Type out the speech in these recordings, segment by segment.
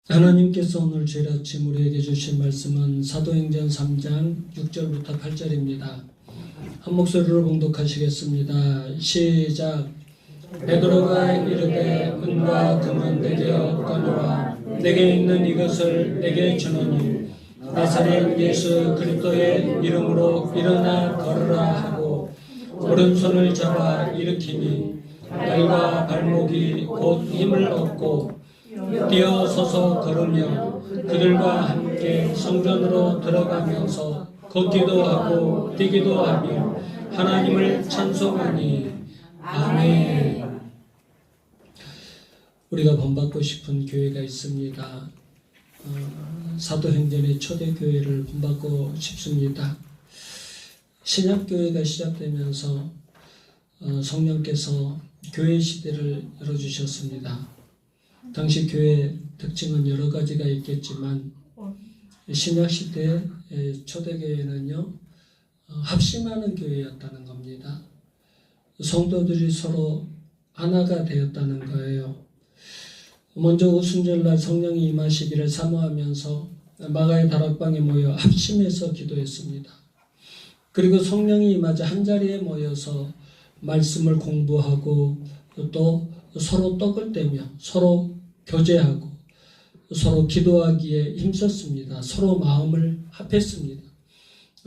하나님께서 오늘 주일 아침 우리에게 주신 말씀은 사도행전 3장 6절부터 8절입니다. 한 목소리로 봉독하시겠습니다. 시작. 베드로가 이르되 은과 금은 내게 없거니와 내게 있는 이것을 내게 주노니 나사렛 예수 그리스도의 이름으로 일어나 걸으라 하고 오른손을 잡아 일으키니 발과 발목이 곧 힘을 얻고 뛰어서서 걸으며 그들과 함께 성전으로 들어가면서 걷기도 하고 뛰기도 하며 하나님을 찬송하니 아멘. 우리가 본받고 싶은 교회가 있습니다. 사도행전의 초대교회를 본받고 싶습니다. 신약교회가 시작되면서 성령께서 교회 시대를 열어주셨습니다. 당시 교회 특징은 여러 가지가 있겠지만 신약시대 초대교회는요 합심하는 교회였다는 겁니다. 성도들이 서로 하나가 되었다는 거예요. 먼저 오순절날 성령이 임하시기를 사모하면서 마가의 다락방에 모여 합심해서 기도했습니다. 그리고 성령이 임하자 한자리에 모여서 말씀을 공부하고 또 서로 떡을 떼며 서로 교제하고 서로 기도하기에 힘썼습니다. 서로 마음을 합했습니다.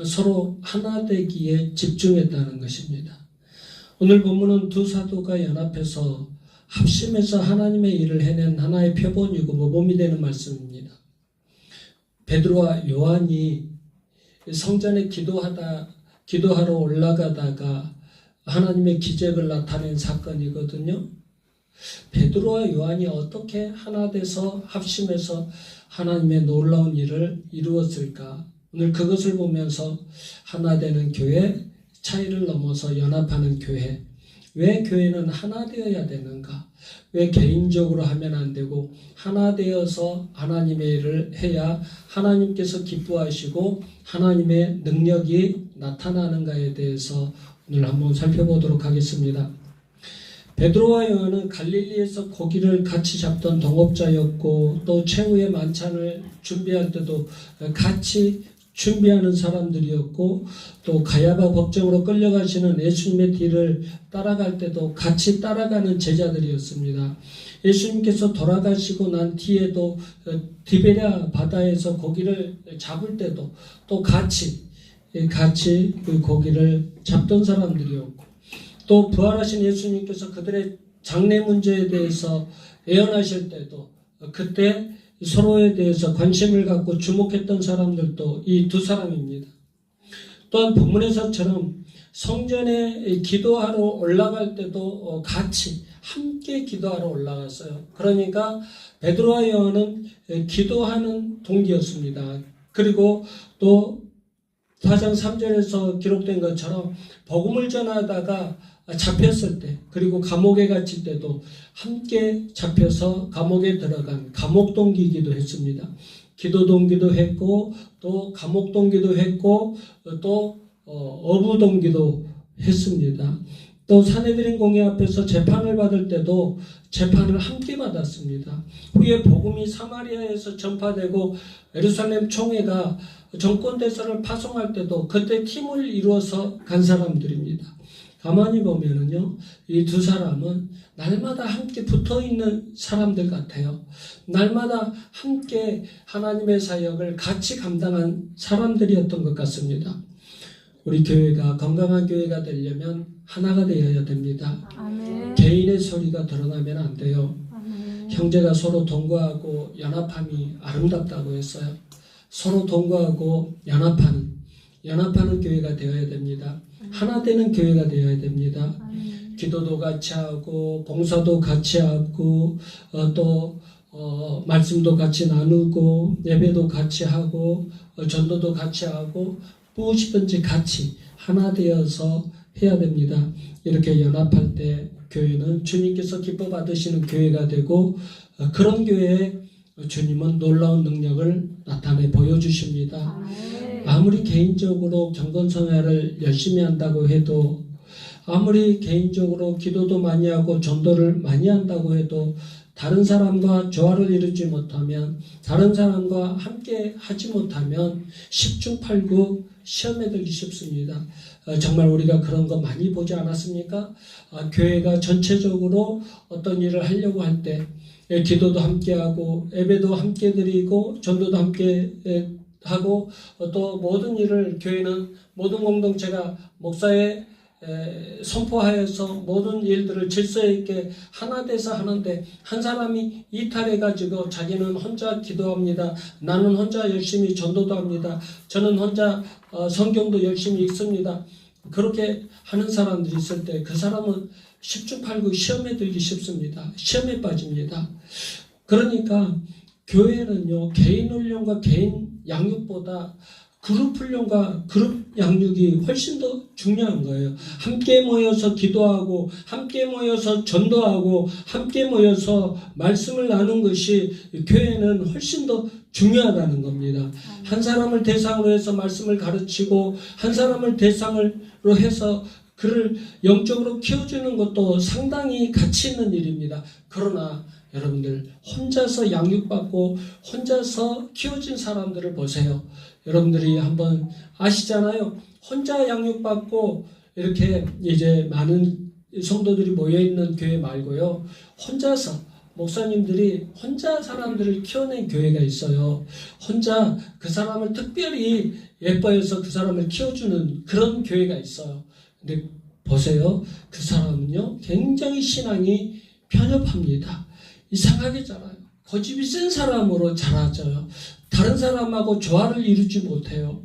서로 하나 되기에 집중했다는 것입니다. 오늘 본문은 두 사도가 연합해서 합심해서 하나님의 일을 해낸 하나의 표본이고 모범이 되는 말씀입니다. 베드로와 요한이 성전에 기도하러 올라가다가 하나님의 기적을 나타낸 사건이거든요. 베드로와 요한이 어떻게 하나 돼서 합심해서 하나님의 놀라운 일을 이루었을까? 오늘 그것을 보면서 하나 되는 교회, 차이를 넘어서 연합하는 교회, 왜 교회는 하나 되어야 되는가? 왜 개인적으로 하면 안 되고 하나 되어서 하나님의 일을 해야 하나님께서 기뻐하시고 하나님의 능력이 나타나는가에 대해서 오늘 한번 살펴보도록 하겠습니다. 베드로와 요한은 갈릴리에서 고기를 같이 잡던 동업자였고 또 최후의 만찬을 준비할 때도 같이 준비하는 사람들이었고 또 가야바 법정으로 끌려가시는 예수님의 뒤를 따라갈 때도 같이 따라가는 제자들이었습니다. 예수님께서 돌아가시고 난 뒤에도 디베랴 바다에서 고기를 잡을 때도 또 같이 그 고기를 잡던 사람들이었고 또 부활하신 예수님께서 그들의 장래 문제에 대해서 예언하실 때도 그때 서로에 대해서 관심을 갖고 주목했던 사람들도 이 두 사람입니다. 또한 본문에서처럼 성전에 기도하러 올라갈 때도 같이 함께 기도하러 올라갔어요. 그러니까 베드로와 요한은 기도하는 동기였습니다. 그리고 또 4장 3절에서 기록된 것처럼 복음을 전하다가 잡혔을 때 그리고 감옥에 갇힐 때도 함께 잡혀서 감옥에 들어간 감옥 동기이기도 했습니다. 기도 동기도 했고 또 감옥 동기도 했고 또 어부 동기도 했습니다. 또 사내들인 공회 앞에서 재판을 받을 때도 재판을 함께 받았습니다. 후에 복음이 사마리아에서 전파되고 예루살렘 총회가 정권대사를 파송할 때도 그때 팀을 이루어서 간 사람들입니다. 가만히 보면은요, 이 두 사람은 날마다 함께 붙어 있는 사람들 같아요. 날마다 함께 하나님의 사역을 같이 감당한 사람들이었던 것 같습니다. 우리 교회가 건강한 교회가 되려면 하나가 되어야 됩니다. 아멘. 개인의 소리가 드러나면 안 돼요. 아멘. 형제가 서로 동거하고 연합함이 아름답다고 했어요. 서로 동거하고 연합하는 교회가 되어야 됩니다. 하나 되는 교회가 되어야 됩니다. 기도도 같이 하고 봉사도 같이 하고 또 말씀도 같이 나누고 예배도 같이 하고 전도도 같이 하고 무엇이든지 같이 하나 되어서 해야 됩니다. 이렇게 연합할 때 교회는 주님께서 기뻐 받으시는 교회가 되고 그런 교회에 주님은 놀라운 능력을 나타내 보여주십니다. 아무리 개인적으로 경건성회를 열심히 한다고 해도 아무리 개인적으로 기도도 많이 하고 전도를 많이 한다고 해도 다른 사람과 조화를 이루지 못하면, 다른 사람과 함께 하지 못하면 10중 8구 시험에 들기 쉽습니다. 정말 우리가 그런 거 많이 보지 않았습니까? 교회가 전체적으로 어떤 일을 하려고 할 때 기도도 함께하고 예배도 함께 드리고 전도도 함께 하고 또 모든 일을 교회는 모든 공동체가 목사의 선포하여서 모든 일들을 질서 있게 하나 돼서 하는데, 한 사람이 이탈해가지고 자기는 혼자 기도합니다. 나는 혼자 열심히 전도도 합니다. 저는 혼자 성경도 열심히 읽습니다. 그렇게 하는 사람들이 있을 때 그 사람은 10중 8구 시험에 들기 쉽습니다. 시험에 빠집니다. 그러니까 교회는요, 개인 훈련과 개인 양육보다 그룹 훈련과 그룹 양육이 훨씬 더 중요한 거예요. 함께 모여서 기도하고 함께 모여서 전도하고 함께 모여서 말씀을 나누는 것이 교회는 훨씬 더 중요하다는 겁니다. 한 사람을 대상으로 해서 말씀을 가르치고 한 사람을 대상으로 해서 그를 영적으로 키워주는 것도 상당히 가치 있는 일입니다. 그러나 여러분들 혼자서 양육받고 혼자서 키워진 사람들을 보세요. 여러분들이 한번 아시잖아요. 혼자 양육받고 이렇게 이제 많은 성도들이 모여있는 교회 말고요, 혼자서 목사님들이 혼자 사람들을 키워낸 교회가 있어요. 혼자 그 사람을 특별히 예뻐해서 그 사람을 키워주는 그런 교회가 있어요. 근데 보세요. 그 사람은요, 굉장히 신앙이 편협합니다. 이상하게 자라요. 고집이 센 사람으로 자라져요. 다른 사람하고 조화를 이루지 못해요.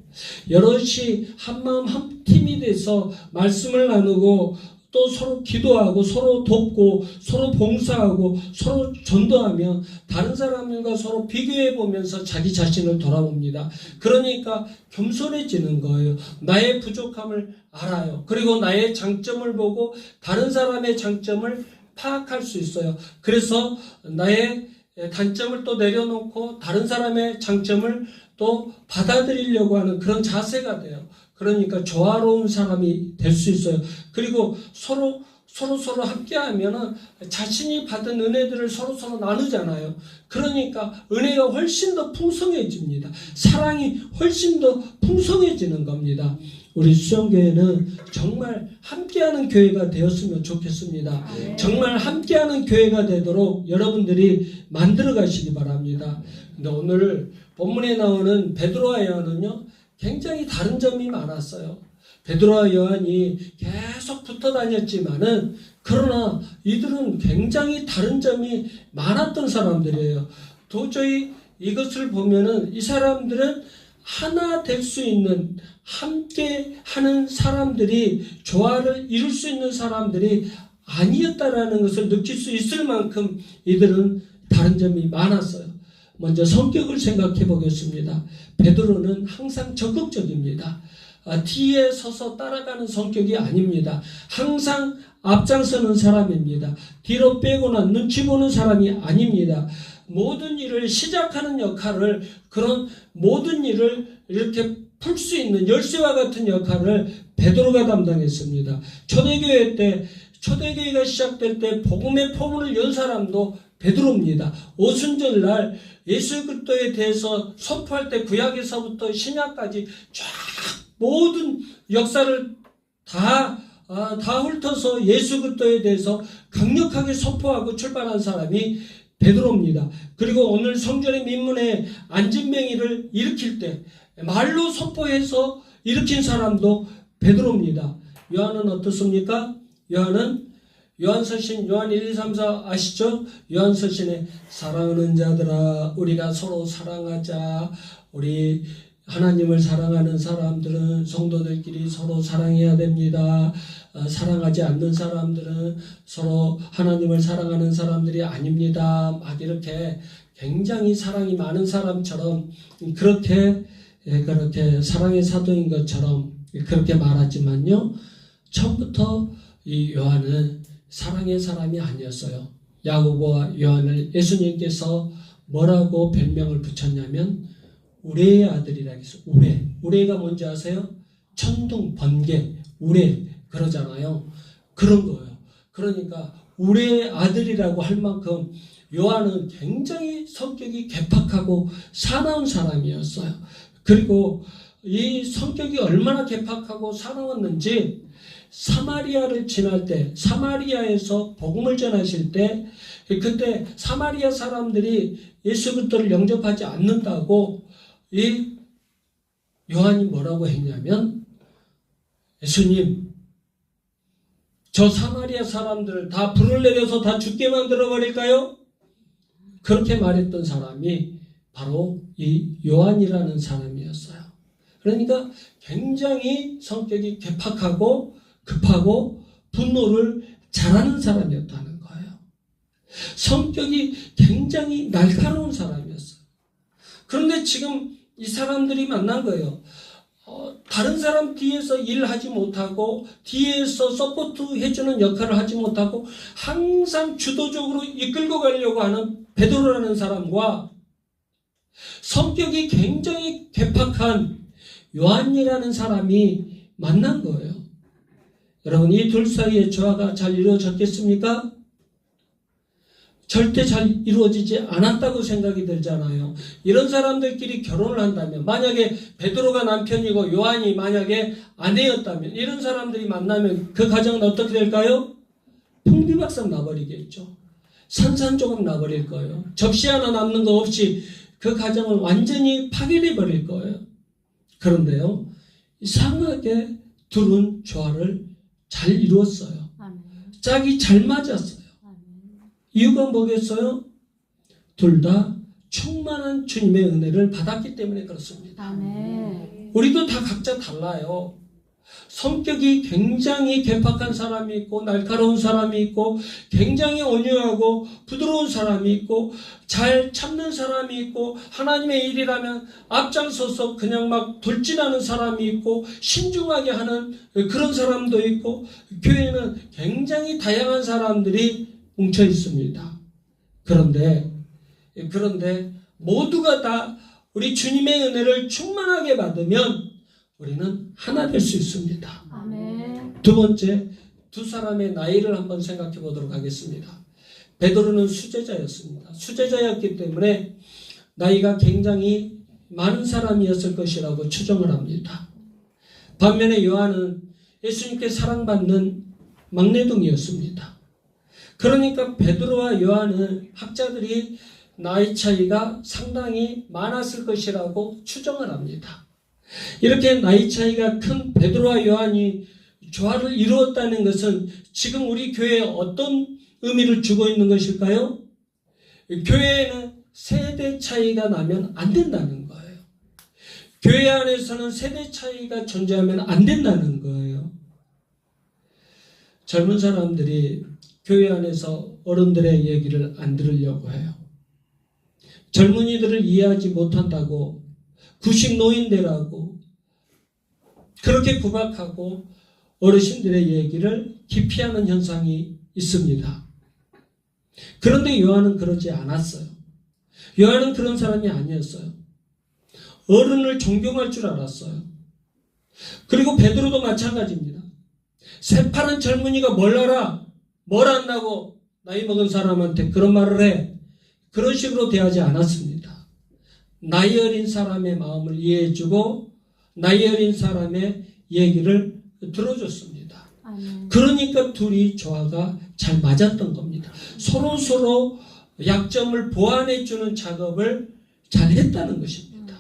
여럿이 한마음 한 팀이 돼서 말씀을 나누고 또 서로 기도하고 서로 돕고 서로 봉사하고 서로 전도하면 다른 사람들과 서로 비교해 보면서 자기 자신을 돌아봅니다. 그러니까 겸손해지는 거예요. 나의 부족함을 알아요. 그리고 나의 장점을 보고 다른 사람의 장점을 파악할 수 있어요. 그래서 나의 단점을 또 내려놓고 다른 사람의 장점을 또 받아들이려고 하는 그런 자세가 돼요. 그러니까 조화로운 사람이 될 수 있어요. 그리고 서로 함께하면은 자신이 받은 은혜들을 서로 나누잖아요. 그러니까 은혜가 훨씬 더 풍성해집니다. 사랑이 훨씬 더 풍성해지는 겁니다. 우리 수영교회는 정말 함께하는 교회가 되었으면 좋겠습니다. 정말 함께하는 교회가 되도록 여러분들이 만들어 가시기 바랍니다. 근데 오늘 본문에 나오는 베드로와 요한은요, 굉장히 다른 점이 많았어요. 베드로와 요한이 계속 붙어 다녔지만은, 그러나 이들은 굉장히 다른 점이 많았던 사람들이에요. 도저히 이것을 보면은 이 사람들은 하나 될 수 있는, 함께 하는 사람들이, 조화를 이룰 수 있는 사람들이 아니었다라는 것을 느낄 수 있을 만큼 이들은 다른 점이 많았어요. 먼저 성격을 생각해 보겠습니다. 베드로는 항상 적극적입니다. 뒤에 서서 따라가는 성격이 아닙니다. 항상 앞장서는 사람입니다. 뒤로 빼거나 눈치 보는 사람이 아닙니다. 모든 일을 시작하는 역할을, 그런 모든 일을 이렇게 풀 수 있는 열쇠와 같은 역할을 베드로가 담당했습니다. 초대교회가 시작될 때 복음의 포문을 연 사람도 베드로입니다. 오순절날 예수 그리스도에 대해서 선포할 때 구약에서부터 신약까지 쫙 모든 역사를 다 훑어서 예수 그리스도에 대해서 강력하게 선포하고 출발한 사람이 베드로입니다. 그리고 오늘 성전의 민문에 안진뱅이를 일으킬 때 말로 선포해서 일으킨 사람도 베드로입니다. 요한은 어떻습니까? 요한서신 요한 1, 2, 3, 4 아시죠? 요한서신에 사랑하는 자들아, 우리가 서로 사랑하자. 우리 하나님을 사랑하는 사람들은 성도들끼리 서로 사랑해야 됩니다. 사랑하지 않는 사람들은 서로 하나님을 사랑하는 사람들이 아닙니다. 막 이렇게 굉장히 사랑이 많은 사람처럼 그렇게 사랑의 사도인 것처럼 그렇게 말하지만요, 처음부터 이 요한은 사랑의 사람이 아니었어요. 야고보와 요한을 예수님께서 뭐라고 별명을 붙였냐면 우레의 아들이라 했어요. 우레가 뭔지 아세요? 천둥, 번개, 우레 그러잖아요. 그런 거예요. 그러니까 우리의 아들이라고 할 만큼 요한은 굉장히 성격이 개팍하고 사나운 사람이었어요. 그리고 이 성격이 얼마나 개팍하고 사나웠는지 사마리아를 지날 때, 사마리아에서 복음을 전하실 때, 그때 사마리아 사람들이 예수 그리스도를 영접하지 않는다고 이 요한이 뭐라고 했냐면, 예수님, 저 사마리아 사람들을 다 불을 내려서 다 죽게 만들어 버릴까요? 그렇게 말했던 사람이 바로 이 요한이라는 사람이었어요. 그러니까 굉장히 성격이 개팍하고 급하고 분노를 잘하는 사람이었다는 거예요. 성격이 굉장히 날카로운 사람이었어요. 그런데 지금 이 사람들이 만난 거예요. 다른 사람 뒤에서 일하지 못하고 뒤에서 서포트 해주는 역할을 하지 못하고 항상 주도적으로 이끌고 가려고 하는 베드로라는 사람과 성격이 굉장히 개팍한 요한이라는 사람이 만난 거예요. 여러분, 이 둘 사이의 조화가 잘 이루어졌겠습니까? 절대 잘 이루어지지 않았다고 생각이 들잖아요. 이런 사람들끼리 결혼을 한다면, 만약에 베드로가 남편이고 요한이 만약에 아내였다면, 이런 사람들이 만나면 그 가정은 어떻게 될까요? 풍비박산 나버리겠죠. 산산조각 나버릴 거예요. 접시 하나 남는 거 없이 그 가정을 완전히 파괴해 버릴 거예요. 그런데요, 이상하게 둘은 조화를 잘 이루었어요. 짝이 잘 맞았어요. 이유가 뭐겠어요? 둘 다 충만한 주님의 은혜를 받았기 때문에 그렇습니다. 아멘. 우리도 다 각자 달라요. 성격이 굉장히 개팍한 사람이 있고 날카로운 사람이 있고 굉장히 온유하고 부드러운 사람이 있고 잘 참는 사람이 있고 하나님의 일이라면 앞장서서 그냥 막 돌진하는 사람이 있고 신중하게 하는 그런 사람도 있고 교회는 굉장히 다양한 사람들이 뭉쳐 있습니다. 그런데 모두가 다 우리 주님의 은혜를 충만하게 받으면 우리는 하나 될 수 있습니다. 아멘. 두 번째, 두 사람의 나이를 한번 생각해 보도록 하겠습니다. 베드로는 수제자였습니다. 수제자였기 때문에 나이가 굉장히 많은 사람이었을 것이라고 추정을 합니다. 반면에 요한은 예수님께 사랑받는 막내동이었습니다. 그러니까 베드로와 요한은 학자들이 나이 차이가 상당히 많았을 것이라고 추정을 합니다. 이렇게 나이 차이가 큰 베드로와 요한이 조화를 이루었다는 것은 지금 우리 교회에 어떤 의미를 주고 있는 것일까요? 교회에는 세대 차이가 나면 안 된다는 거예요. 교회 안에서는 세대 차이가 존재하면 안 된다는 거예요. 젊은 사람들이 교회 안에서 어른들의 얘기를 안 들으려고 해요. 젊은이들을 이해하지 못한다고 구식 노인대라고 그렇게 구박하고 어르신들의 얘기를 기피하는 현상이 있습니다. 그런데 요한은 그러지 않았어요. 요한은 그런 사람이 아니었어요. 어른을 존경할 줄 알았어요. 그리고 베드로도 마찬가지입니다. 새파란 젊은이가 뭘 알아? 뭘 안다고 나이 먹은 사람한테 그런 말을 해? 그런 식으로 대하지 않았습니다. 나이 어린 사람의 마음을 이해해주고 나이 어린 사람의 얘기를 들어줬습니다. 아멘. 그러니까 둘이 조화가 잘 맞았던 겁니다. 서로 약점을 보완해주는 작업을 잘 했다는 것입니다.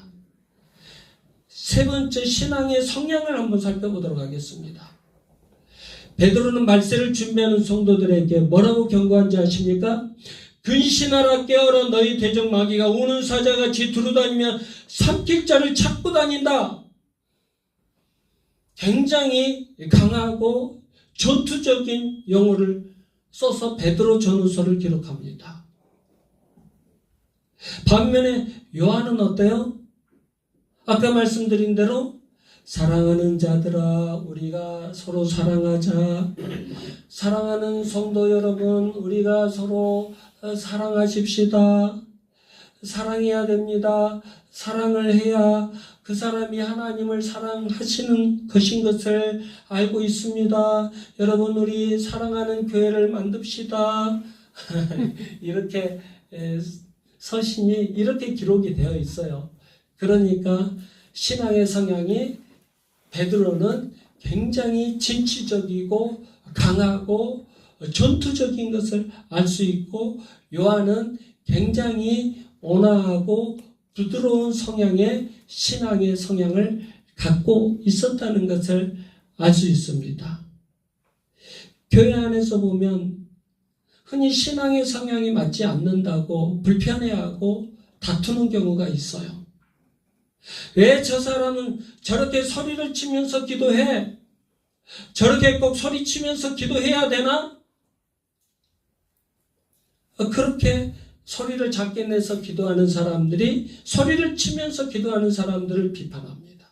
세 번째, 신앙의 성향을 한번 살펴보도록 하겠습니다. 베드로는 말세를 준비하는 성도들에게 뭐라고 경고한지 아십니까? 근신하라 깨어라 너희 대적 마귀가 우는 사자같이 두루다니며 삼킬 자를 찾고 다닌다. 굉장히 강하고 전투적인 용어를 써서 베드로 전후서를 기록합니다. 반면에 요한은 어때요? 아까 말씀드린 대로 사랑하는 자들아 우리가 서로 사랑하자. 사랑하는 성도 여러분 우리가 서로 사랑하십시다. 사랑해야 됩니다. 사랑을 해야 그 사람이 하나님을 사랑하시는 것인 것을 알고 있습니다. 여러분, 우리 사랑하는 교회를 만듭시다. 이렇게 서신이 이렇게 기록이 되어 있어요. 그러니까 신앙의 성향이 베드로는 굉장히 진취적이고 강하고 전투적인 것을 알 수 있고, 요한은 굉장히 온화하고 부드러운 성향의 신앙의 성향을 갖고 있었다는 것을 알 수 있습니다. 교회 안에서 보면 흔히 신앙의 성향이 맞지 않는다고 불편해하고 다투는 경우가 있어요. 왜 저 사람은 저렇게 소리를 치면서 기도해? 저렇게 꼭 소리치면서 기도해야 되나? 그렇게 소리를 작게 내서 기도하는 사람들이 소리를 치면서 기도하는 사람들을 비판합니다.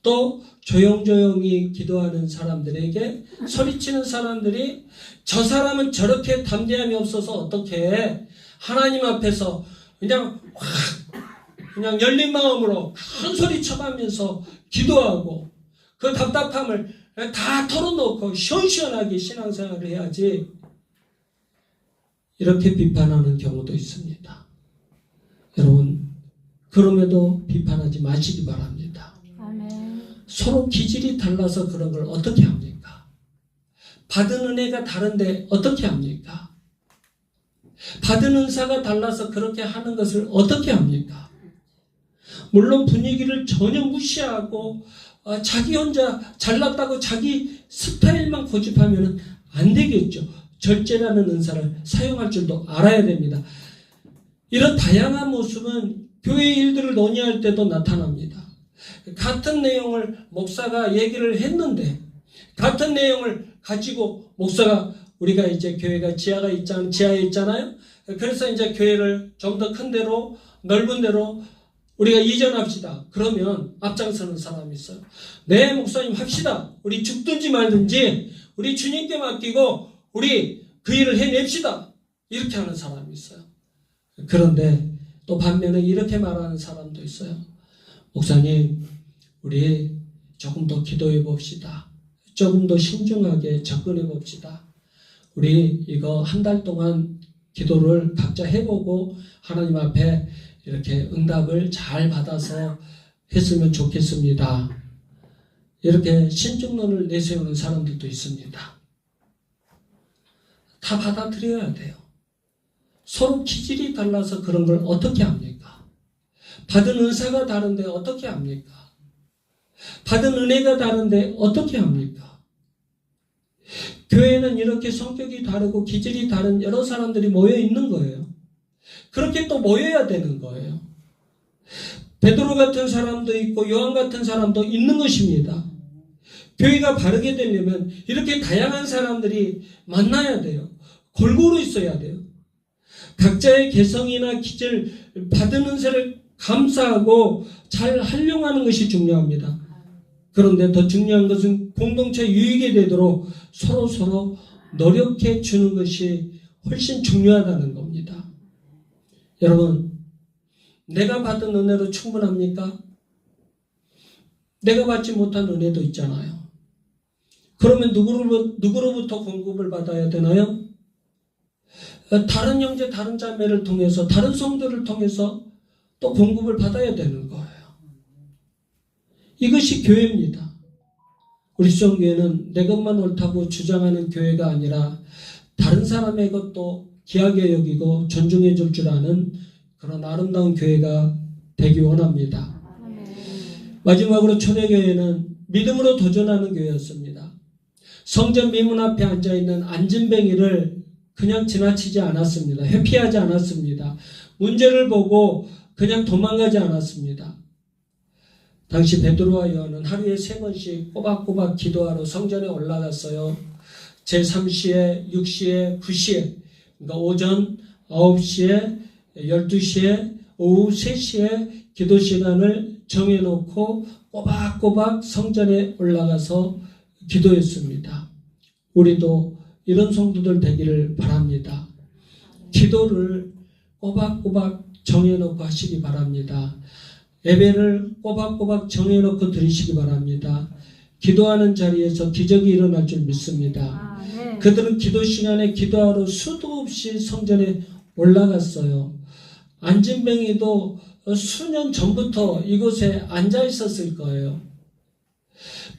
또 조용조용히 기도하는 사람들에게 소리치는 사람들이 저 사람은 저렇게 담대함이 없어서 어떻게 해? 하나님 앞에서 그냥 열린 마음으로 큰 소리 쳐가면서 기도하고 그 답답함을 다 털어놓고 시원시원하게 신앙생활을 해야지, 이렇게 비판하는 경우도 있습니다. 여러분, 그럼에도 비판하지 마시기 바랍니다. 아멘. 서로 기질이 달라서 그런 걸 어떻게 합니까? 받은 은혜가 다른데 어떻게 합니까? 받은 은사가 달라서 그렇게 하는 것을 어떻게 합니까? 물론 분위기를 전혀 무시하고 자기 혼자 잘났다고 자기 스타일만 고집하면 안 되겠죠. 절제라는 은사를 사용할 줄도 알아야 됩니다. 이런 다양한 모습은 교회 일들을 논의할 때도 나타납니다. 같은 내용을 목사가 얘기를 했는데 같은 내용을 가지고 목사가, 우리가 이제 교회가 지하에 있잖아요. 그래서 이제 교회를 좀 더 큰 데로, 넓은 데로 우리가 이전합시다. 그러면 앞장서는 사람이 있어요. 네, 목사님 합시다. 우리 죽든지 말든지 우리 주님께 맡기고 우리 그 일을 해냅시다. 이렇게 하는 사람이 있어요. 그런데 또 반면에 이렇게 말하는 사람도 있어요. 목사님, 우리 조금 더 기도해 봅시다. 조금 더 신중하게 접근해 봅시다. 우리 이거 한 달 동안 기도를 각자 해보고 하나님 앞에 이렇게 응답을 잘 받아서 했으면 좋겠습니다. 이렇게 신중론을 내세우는 사람들도 있습니다. 다 받아들여야 돼요. 서로 기질이 달라서 그런 걸 어떻게 합니까? 받은 은사가 다른데 어떻게 합니까? 받은 은혜가 다른데 어떻게 합니까? 교회는 이렇게 성격이 다르고 기질이 다른 여러 사람들이 모여 있는 거예요. 그렇게 또 모여야 되는 거예요. 베드로 같은 사람도 있고 요한 같은 사람도 있는 것입니다. 교회가 바르게 되려면 이렇게 다양한 사람들이 만나야 돼요. 골고루 있어야 돼요. 각자의 개성이나 기질, 받은 은사를 감사하고 잘 활용하는 것이 중요합니다. 그런데 더 중요한 것은 공동체 유익이 되도록 서로 노력해 주는 것이 훨씬 중요하다는 겁니다. 여러분, 내가 받은 은혜로 충분합니까? 내가 받지 못한 은혜도 있잖아요. 그러면 누구로부터 공급을 받아야 되나요? 다른 형제, 다른 자매를 통해서, 다른 성도를 통해서 또 공급을 받아야 되는 거예요. 이것이 교회입니다. 우리 수정교회는 내 것만 옳다고 주장하는 교회가 아니라 다른 사람의 것도 귀하게 여기고 존중해 줄 줄 아는 그런 아름다운 교회가 되기 원합니다. 마지막으로 초대교회는 믿음으로 도전하는 교회였습니다. 성전 미문 앞에 앉아있는 안진뱅이를 그냥 지나치지 않았습니다. 회피하지 않았습니다. 문제를 보고 그냥 도망가지 않았습니다. 당시 베드로와 요한은 하루에 3번씩 꼬박꼬박 기도하러 성전에 올라갔어요. 제3시에, 6시에, 9시에, 그러니까 오전 9시에, 12시에, 오후 3시에 기도 시간을 정해놓고 꼬박꼬박 성전에 올라가서 기도했습니다. 우리도 이런 성도들 되기를 바랍니다. 기도를 꼬박꼬박 정해놓고 하시기 바랍니다. 예배를 꼬박꼬박 정해놓고 드리시기 바랍니다. 기도하는 자리에서 기적이 일어날 줄 믿습니다. 아, 네. 그들은 기도 시간에 기도하러 수도 없이 성전에 올라갔어요. 안진뱅이도 수년 전부터 이곳에 앉아 있었을 거예요.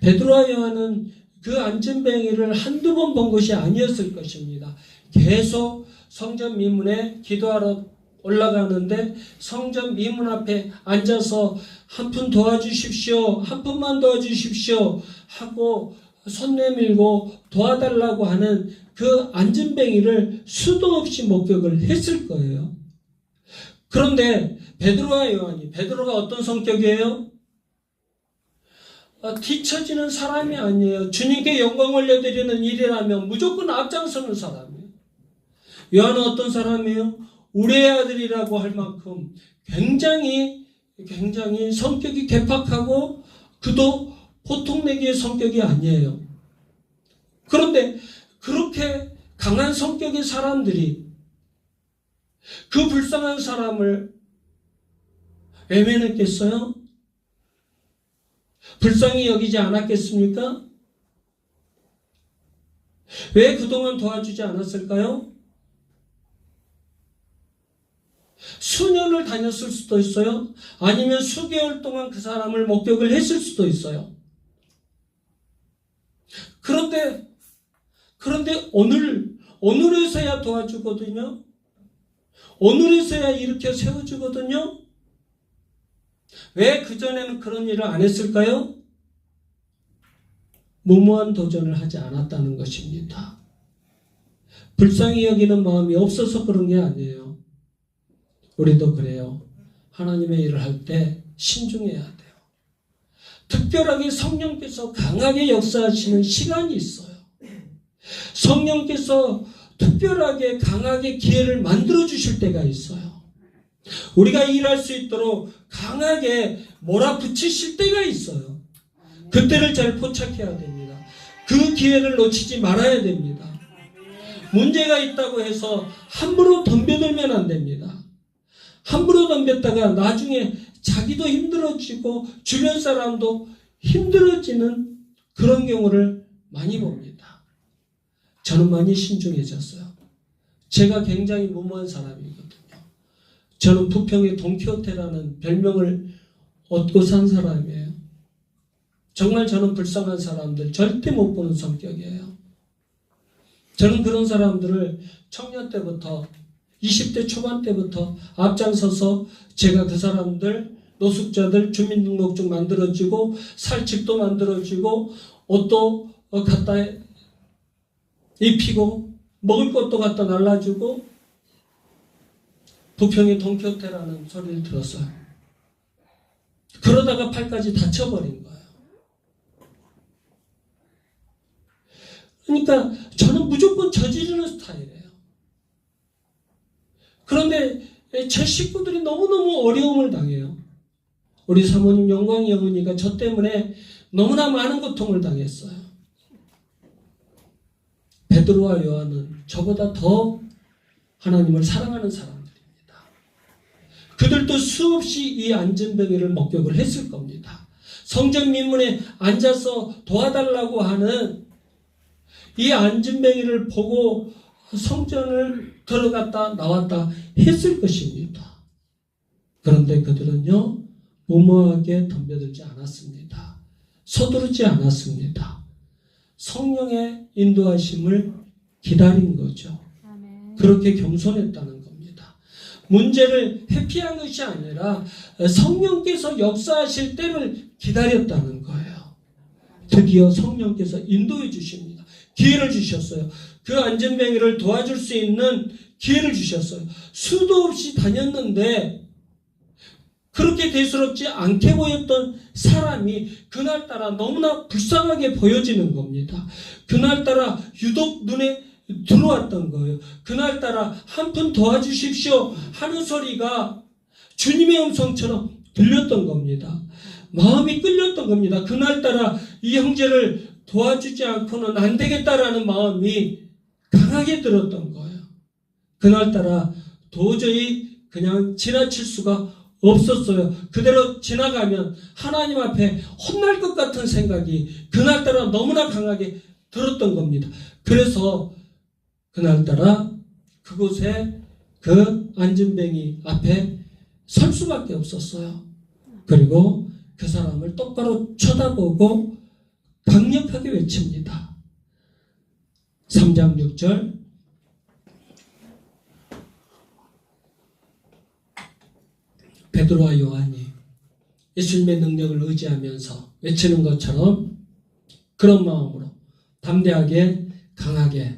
베드로와 요한은 그 안진뱅이를 한두 번 본 것이 아니었을 것입니다. 계속 성전 미문에 기도하러 올라가는데 성전 미문 앞에 앉아서 한 푼 도와주십시오. 한 푼만 도와주십시오. 하고 손 내밀고 도와달라고 하는 그 안진뱅이를 수도 없이 목격을 했을 거예요. 그런데 베드로와 요한이, 베드로가 어떤 성격이에요? 뒤처지는 사람이 아니에요. 주님께 영광 올려드리는 일이라면 무조건 앞장서는 사람이에요. 요한은 어떤 사람이에요? 우리의 아들이라고 할 만큼 굉장히 성격이 괴팍하고 그도 보통 내기의 성격이 아니에요. 그런데 그렇게 강한 성격의 사람들이 그 불쌍한 사람을 외면했겠어요? 불쌍히 여기지 않았겠습니까? 왜 그동안 도와주지 않았을까요? 수년을 다녔을 수도 있어요. 아니면 수개월 동안 그 사람을 목격을 했을 수도 있어요. 그런데 오늘에서야 도와주거든요. 오늘에서야 일으켜 세워주거든요. 왜 그전에는 그런 일을 안 했을까요? 무모한 도전을 하지 않았다는 것입니다. 불쌍히 여기는 마음이 없어서 그런 게 아니에요. 우리도 그래요. 하나님의 일을 할 때 신중해야 돼요. 특별하게 성령께서 강하게 역사하시는 시간이 있어요. 성령께서 특별하게 강하게 기회를 만들어 주실 때가 있어요. 우리가 일할 수 있도록 강하게 몰아붙이실 때가 있어요. 그때를 잘 포착해야 됩니다. 그 기회를 놓치지 말아야 됩니다. 문제가 있다고 해서 함부로 덤벼들면 안 됩니다. 함부로 덤볐다가 나중에 자기도 힘들어지고 주변 사람도 힘들어지는 그런 경우를 많이 봅니다. 저는 많이 신중해졌어요. 제가 굉장히 무모한 사람이거든요. 저는 부평의 돈키호테라는 별명을 얻고 산 사람이에요. 정말 저는 불쌍한 사람들 절대 못 보는 성격이에요. 저는 그런 사람들을 청년 때부터 20대 초반 때부터 앞장서서 제가 그 사람들 노숙자들 주민등록증 만들어주고 살 집도 만들어주고 옷도 갖다 입히고 먹을 것도 갖다 날라주고 부평의 돈키호테라는 소리를 들었어요. 그러다가 팔까지 다쳐버린 거예요. 그러니까 저는 무조건 저지르는 스타일이에요. 그런데 제 식구들이 너무너무 어려움을 당해요. 우리 사모님 영광이 어머니가 저 때문에 너무나 많은 고통을 당했어요. 베드로와 요한은 저보다 더 하나님을 사랑하는 사람들입니다. 그들도 수없이 이 안진뱅이를 목격을 했을 겁니다. 성전 민문에 앉아서 도와달라고 하는 이 안진뱅이를 보고 성전을 들어갔다 나왔다 했을 것입니다. 그런데 그들은요, 무모하게 덤벼들지 않았습니다. 서두르지 않았습니다. 성령의 인도하심을 기다린 거죠. 그렇게 겸손했다는 겁니다. 문제를 회피한 것이 아니라 성령께서 역사하실 때를 기다렸다는 거예요. 드디어 성령께서 인도해 주십니다. 기회를 주셨어요. 그 안진뱅이를 도와줄 수 있는 기회를 주셨어요. 수도 없이 다녔는데 그렇게 대수롭지 않게 보였던 사람이 그날따라 너무나 불쌍하게 보여지는 겁니다. 그날따라 유독 눈에 들어왔던 거예요. 그날따라 한 푼 도와주십시오 하는 소리가 주님의 음성처럼 들렸던 겁니다. 마음이 끌렸던 겁니다. 그날따라 이 형제를 도와주지 않고는 안 되겠다라는 마음이 강하게 들었던 거예요. 그날따라 도저히 그냥 지나칠 수가 없었어요. 그대로 지나가면 하나님 앞에 혼날 것 같은 생각이 그날따라 너무나 강하게 들었던 겁니다. 그래서 그날따라 그곳에 그 안진뱅이 앞에 설 수밖에 없었어요. 그리고 그 사람을 똑바로 쳐다보고 강력하게 외칩니다. 3장 6절 베드로와 요한이 예수님의 능력을 의지하면서 외치는 것처럼 그런 마음으로 담대하게 강하게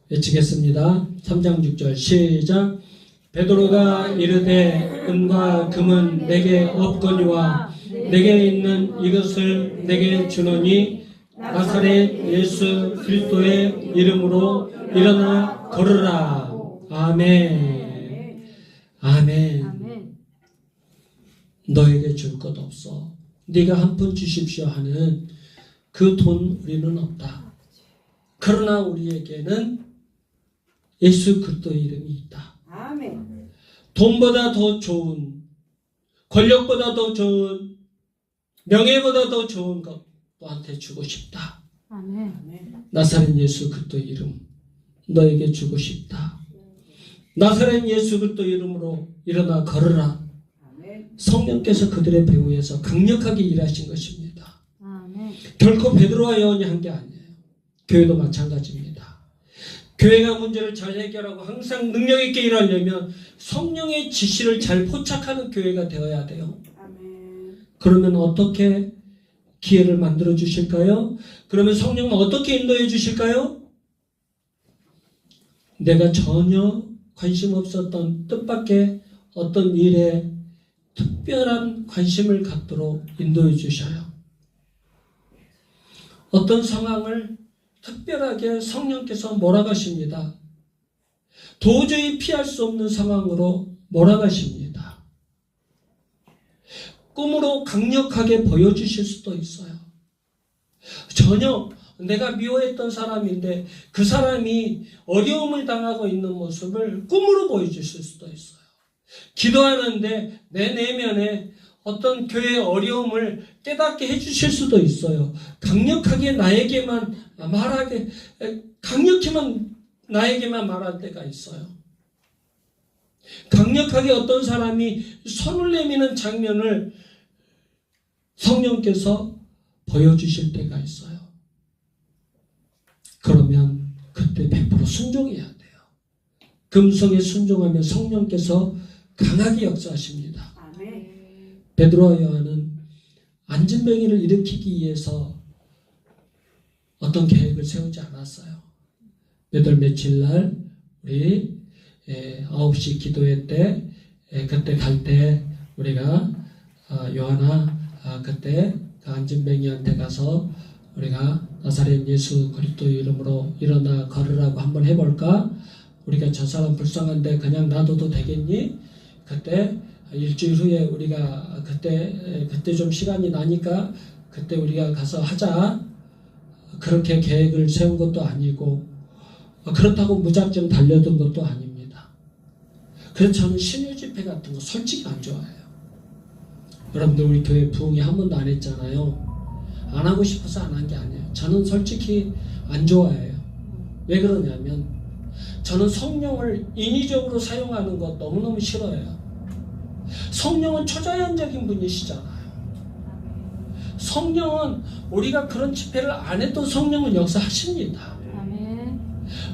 외치겠습니다. 3장 6절 시작. 베드로가 이르되 은과 금은 내게 없거니와 내게 있는 이것을 내게 주노니 나사렛 예수 그리스도의 이름으로 일어나 걸으라. 아멘. 아멘. 아멘. 너에게 줄 것 없어. 네가 한 푼 주십시오 하는 그 돈 우리는 없다. 그러나 우리에게는 예수 그리스도의 이름이 있다. 아멘. 돈보다 더 좋은, 권력보다 더 좋은, 명예보다 더 좋은 것 너한테 주고 싶다. 아멘. 나사렛 예수 그리스도의 이름 너에게 주고 싶다. 나사렛 예수 그리스도의 이름으로 일어나 걸으라. 아멘. 성령께서 그들의 배후에서 강력하게 일하신 것입니다. 아멘. 결코 베드로와 요한이 한 게 아니에요. 교회도 마찬가지입니다. 교회가 문제를 잘 해결하고 항상 능력 있게 일하려면 성령의 지시를 잘 포착하는 교회가 되어야 돼요. 아멘. 그러면 어떻게 기회를 만들어 주실까요? 그러면 성령은 어떻게 인도해 주실까요? 내가 전혀 관심 없었던 뜻밖의 어떤 일에 특별한 관심을 갖도록 인도해 주셔요. 어떤 상황을 특별하게 성령께서 몰아가십니다. 도저히 피할 수 없는 상황으로 몰아가십니다. 꿈으로 강력하게 보여주실 수도 있어요. 전혀 내가 미워했던 사람인데 그 사람이 어려움을 당하고 있는 모습을 꿈으로 보여주실 수도 있어요. 기도하는데 내 내면에 어떤 교회의 어려움을 깨닫게 해주실 수도 있어요. 강력하게 나에게만 강력히만 나에게만 말할 때가 있어요. 강력하게 어떤 사람이 손을 내미는 장면을 성령께서 보여주실 때가 있어요. 그러면 그때 100% 순종해야 돼요. 금성에 순종하면 성령께서 강하게 역사하십니다. 아멘. 베드로와 요한은 안진뱅이를 일으키기 위해서 어떤 계획을 세우지 않았어요. 몇 월 며칠 날 우리 9시 기도회 때 그때 갈 때 우리가 요한아 그때 그 안진뱅이한테 가서 우리가 나사렛 예수 그리스도의 이름으로 일어나 걸으라고 한번 해볼까? 우리가 저 사람 불쌍한데 그냥 놔둬도 되겠니? 그때 일주일 후에 우리가 그때 좀 시간이 나니까 그때 우리가 가서 하자. 그렇게 계획을 세운 것도 아니고 그렇다고 무작정 달려든 것도 아닙니다. 그래서 저는 신유 집회 같은 거 솔직히 안 좋아해요. 여러분들 우리 교회 부흥회 한 번도 안 했잖아요. 안 하고 싶어서 안 한 게 아니에요. 저는 솔직히 안 좋아해요. 왜 그러냐면 저는 성령을 인위적으로 사용하는 거 너무너무 싫어해요. 성령은 초자연적인 분이시잖아요. 성령은 우리가 그런 집회를 안 해도 성령은 역사하십니다. 아멘.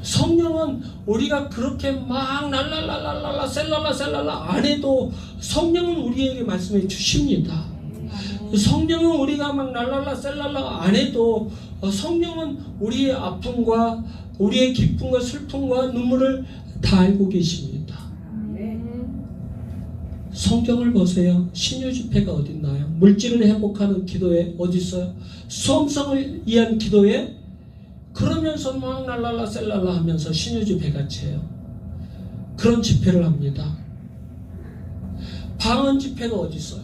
성령은 우리가 그렇게 막 랄랄랄랄라 셀랄라 안 해도 성령은 우리에게 말씀해 주십니다. 성령은 우리가 막 랄랄라 셀랄라 안 해도 성령은 우리의 아픔과 우리의 기쁨과 슬픔과 눈물을 다 알고 계십니다. 성경을 보세요. 신유 집회가 어딨나요? 물질을 회복하는 기도회 어디 있어요? 수험성을 위한 기도회? 그러면서 막 랄랄라 셀랄라 하면서 신유 집회 같이 해요. 그런 집회를 합니다. 방언 집회가 어디 있어요?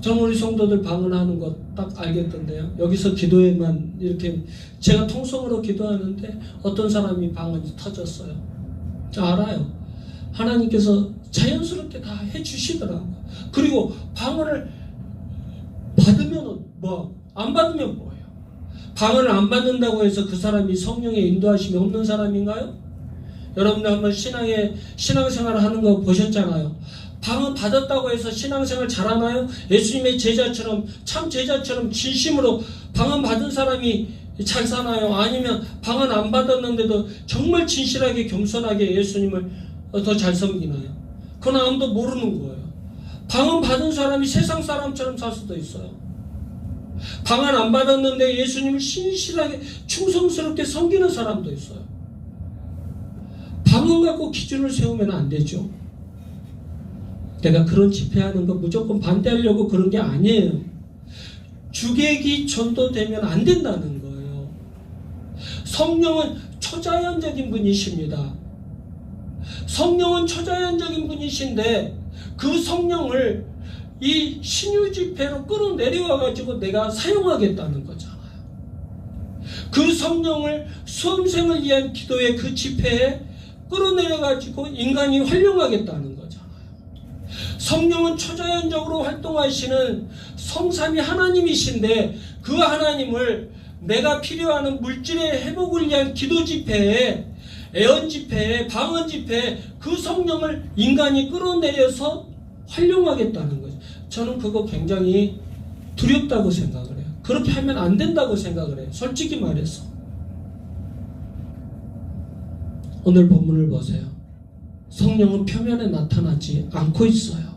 저는 우리 성도들 방언하는 거 딱 알겠던데요. 여기서 기도회만 이렇게 제가 통성으로 기도하는데 어떤 사람이 방언이 터졌어요. 저 알아요. 하나님께서 자연스럽게 다 해주시더라고요. 그리고 방언을 받으면 안 받으면 뭐예요? 방언을 안 받는다고 해서 그 사람이 성령의 인도하심이 없는 사람인가요? 여러분들 한번 신앙생활을 하는 거 보셨잖아요. 방언 받았다고 해서 신앙생활 잘하나요? 예수님의 제자처럼, 참 제자처럼 진심으로 방언 받은 사람이 잘 사나요? 아니면 방언 안 받았는데도 정말 진실하게 겸손하게 예수님을 더 잘 섬기나요? 그건 아무도 모르는 거예요. 방언 받은 사람이 세상 사람처럼 살 수도 있어요. 방언 안 받았는데 예수님을 신실하게 충성스럽게 섬기는 사람도 있어요. 방언 갖고 기준을 세우면 안 되죠. 내가 그런 집회하는 거 무조건 반대하려고 그런 게 아니에요. 주객이 전도되면 안 된다는 거예요. 성령은 초자연적인 분이십니다. 성령은 초자연적인 분이신데 그 성령을 이 신유 집회로 끌어내려와 가지고 내가 사용하겠다는 거잖아요. 그 성령을 수험생을 위한 기도의 그 집회에 끌어내려 가지고 인간이 활용하겠다는 거잖아요. 성령은 초자연적으로 활동하시는 성삼위 하나님이신데 그 하나님을 내가 필요하는 물질의 회복을 위한 기도 집회에, 애언 집회에, 방언 집회에 그 성령을 인간이 끌어내려서 활용하겠다는 거죠. 저는 그거 굉장히 두렵다고 생각을 해요. 그렇게 하면 안 된다고 생각을 해요. 솔직히 말해서. 오늘 본문을 보세요. 성령은 표면에 나타나지 않고 있어요.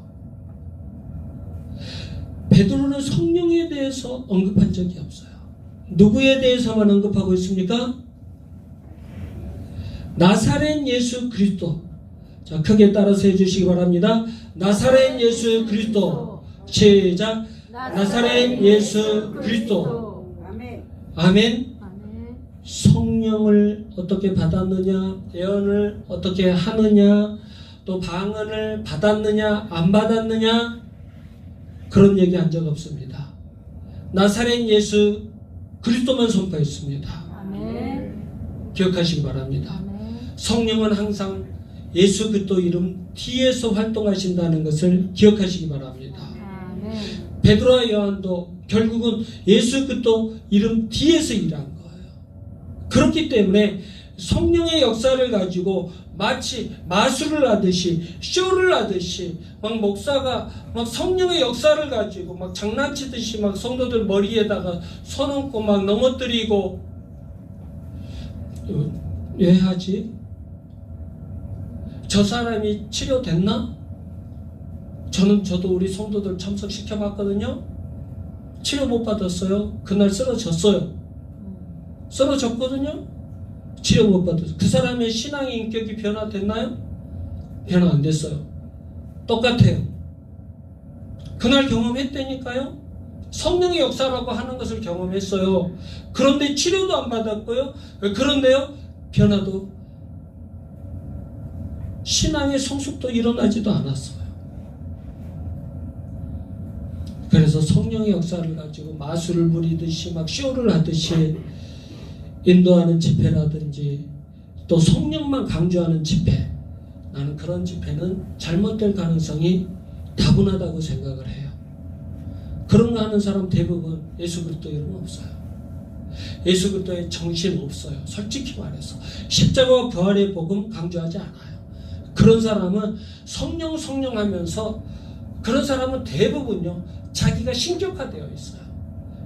베드로는 성령에 대해서 언급한 적이 없어요. 누구에 대해서만 언급하고 있습니까? 나사렛 예수 그리스도. 자, 크게 따라서 해주시기 바랍니다. 나사렛 예수 그리스도. 시작. 나사렛 예수 그리스도. 아멘. 아멘. 아멘. 성령을 어떻게 받았느냐, 예언을 어떻게 하느냐, 또 방언을 받았느냐, 안 받았느냐, 그런 얘기 한 적 없습니다. 나사렛 예수 그리스도만 선포했습니다. 아멘. 기억하시기 바랍니다. 아멘. 성령은 항상 예수 그리스도 이름 뒤에서 활동하신다는 것을 기억하시기 바랍니다. 아멘. 베드로와 요한도 결국은 예수 그리스도 이름 뒤에서 일한 거예요. 그렇기 때문에 성령의 역사를 가지고 마치 마술을 하듯이, 쇼를 하듯이, 막 목사가 막 성령의 역사를 가지고 막 장난치듯이 막 성도들 머리에다가 손 얹고 막 넘어뜨리고, 왜 하지? 저 사람이 치료됐나? 저도 우리 성도들 참석시켜 봤거든요. 치료 못 받았어요. 그날 쓰러졌어요. 쓰러졌거든요. 치료 못 받았어요. 그 사람의 신앙의 인격이 변화됐나요? 변화 안 됐어요. 똑같아요. 그날 경험했다니까요. 성령의 역사라고 하는 것을 경험했어요. 그런데 치료도 안 받았고요. 그런데요, 변화도, 신앙의 성숙도 일어나지도 않았어요. 그래서 성령의 역사를 가지고 마술을 부리듯이 막 쇼를 하듯이 인도하는 집회라든지 또 성령만 강조하는 집회, 나는 그런 집회는 잘못될 가능성이 다분하다고 생각을 해요. 그런 거 하는 사람 대부분 예수 그리스도 이름 없어요. 예수 그리스도의 정신 없어요. 솔직히 말해서 십자가와 부활의 복음 강조하지 않아요. 그런 사람은 성령 하면서 그런 사람은 대부분요 자기가 신격화되어 있어요.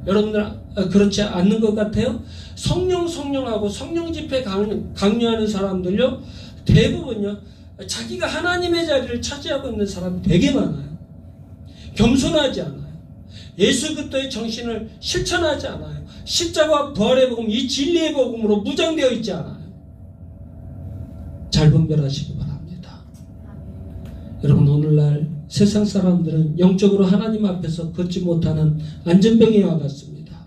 여러분들 그렇지 않는 것 같아요? 성령하고 성령 집회 강요하는 사람들요 대부분요 자기가 하나님의 자리를 차지하고 있는 사람이 되게 많아요. 겸손하지 않아요. 예수 그리스도의 정신을 실천하지 않아요. 십자가와 부활의 복음, 이 진리의 복음으로 무장되어 있지 않아요. 잘 분별하시기 바랍니다. 여러분, 오늘날 세상 사람들은 영적으로 하나님 앞에서 걷지 못하는 안전뱅이와 같습니다.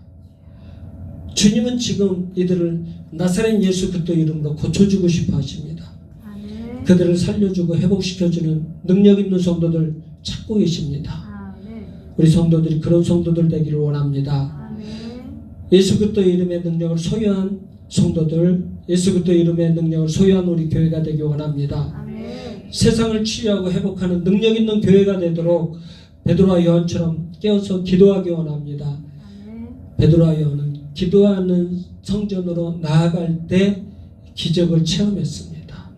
주님은 지금 이들을 나사렛 예수 그리스도 이름으로 고쳐주고 싶어 하십니다. 아멘. 그들을 살려주고 회복시켜주는 능력 있는 성도들 찾고 계십니다. 아멘. 우리 성도들이 그런 성도들 되기를 원합니다. 아멘. 예수 그리스도 이름의 능력을 소유한 성도들, 예수 그리스도 이름의 능력을 소유한 우리 교회가 되기 원합니다. 아멘. 세상을 치유하고 회복하는 능력 있는 교회가 되도록 베드로와 요한처럼 깨어서 기도하기 원합니다. 베드로와 요한은 기도하는 성전으로 나아갈 때 기적을 체험했습니다.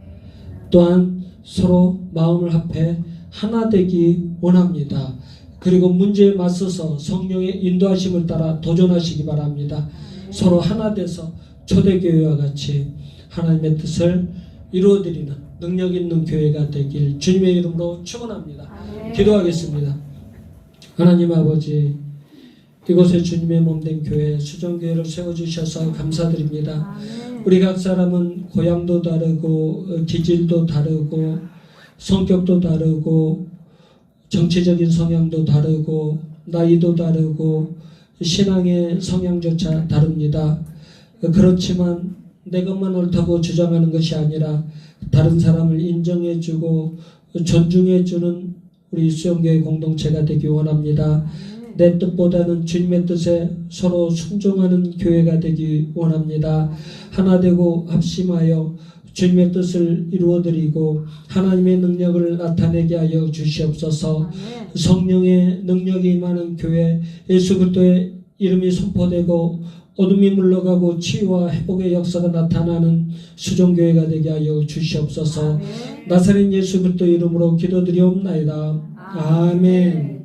또한 서로 마음을 합해 하나 되기 원합니다. 그리고 문제에 맞서서 성령의 인도하심을 따라 도전하시기 바랍니다. 서로 하나 돼서 초대교회와 같이 하나님의 뜻을 이루어드리는 능력 있는 교회가 되길 주님의 이름으로 축원합니다. 기도하겠습니다. 하나님 아버지, 이곳에 주님의 몸된 교회 수정교회를 세워주셔서 감사드립니다. 우리 각 사람은 고향도 다르고 기질도 다르고 성격도 다르고 정치적인 성향도 다르고 나이도 다르고 신앙의 성향조차 다릅니다. 그렇지만 내 것만 옳다고 주장하는 것이 아니라 다른 사람을 인정해주고 존중해주는 우리 수영교회 공동체가 되기 원합니다. 내 뜻보다는 주님의 뜻에 서로 순종하는 교회가 되기 원합니다. 하나 되고 합심하여 주님의 뜻을 이루어드리고 하나님의 능력을 나타내게 하여 주시옵소서. 성령의 능력이 임하는 교회, 예수 그리스도의 이름이 선포되고 어둠이 물러가고 치유와 회복의 역사가 나타나는 수종교회가 되게 하여 주시옵소서. 나사렛 예수 그리스도 이름으로 기도드리옵나이다. 아멘.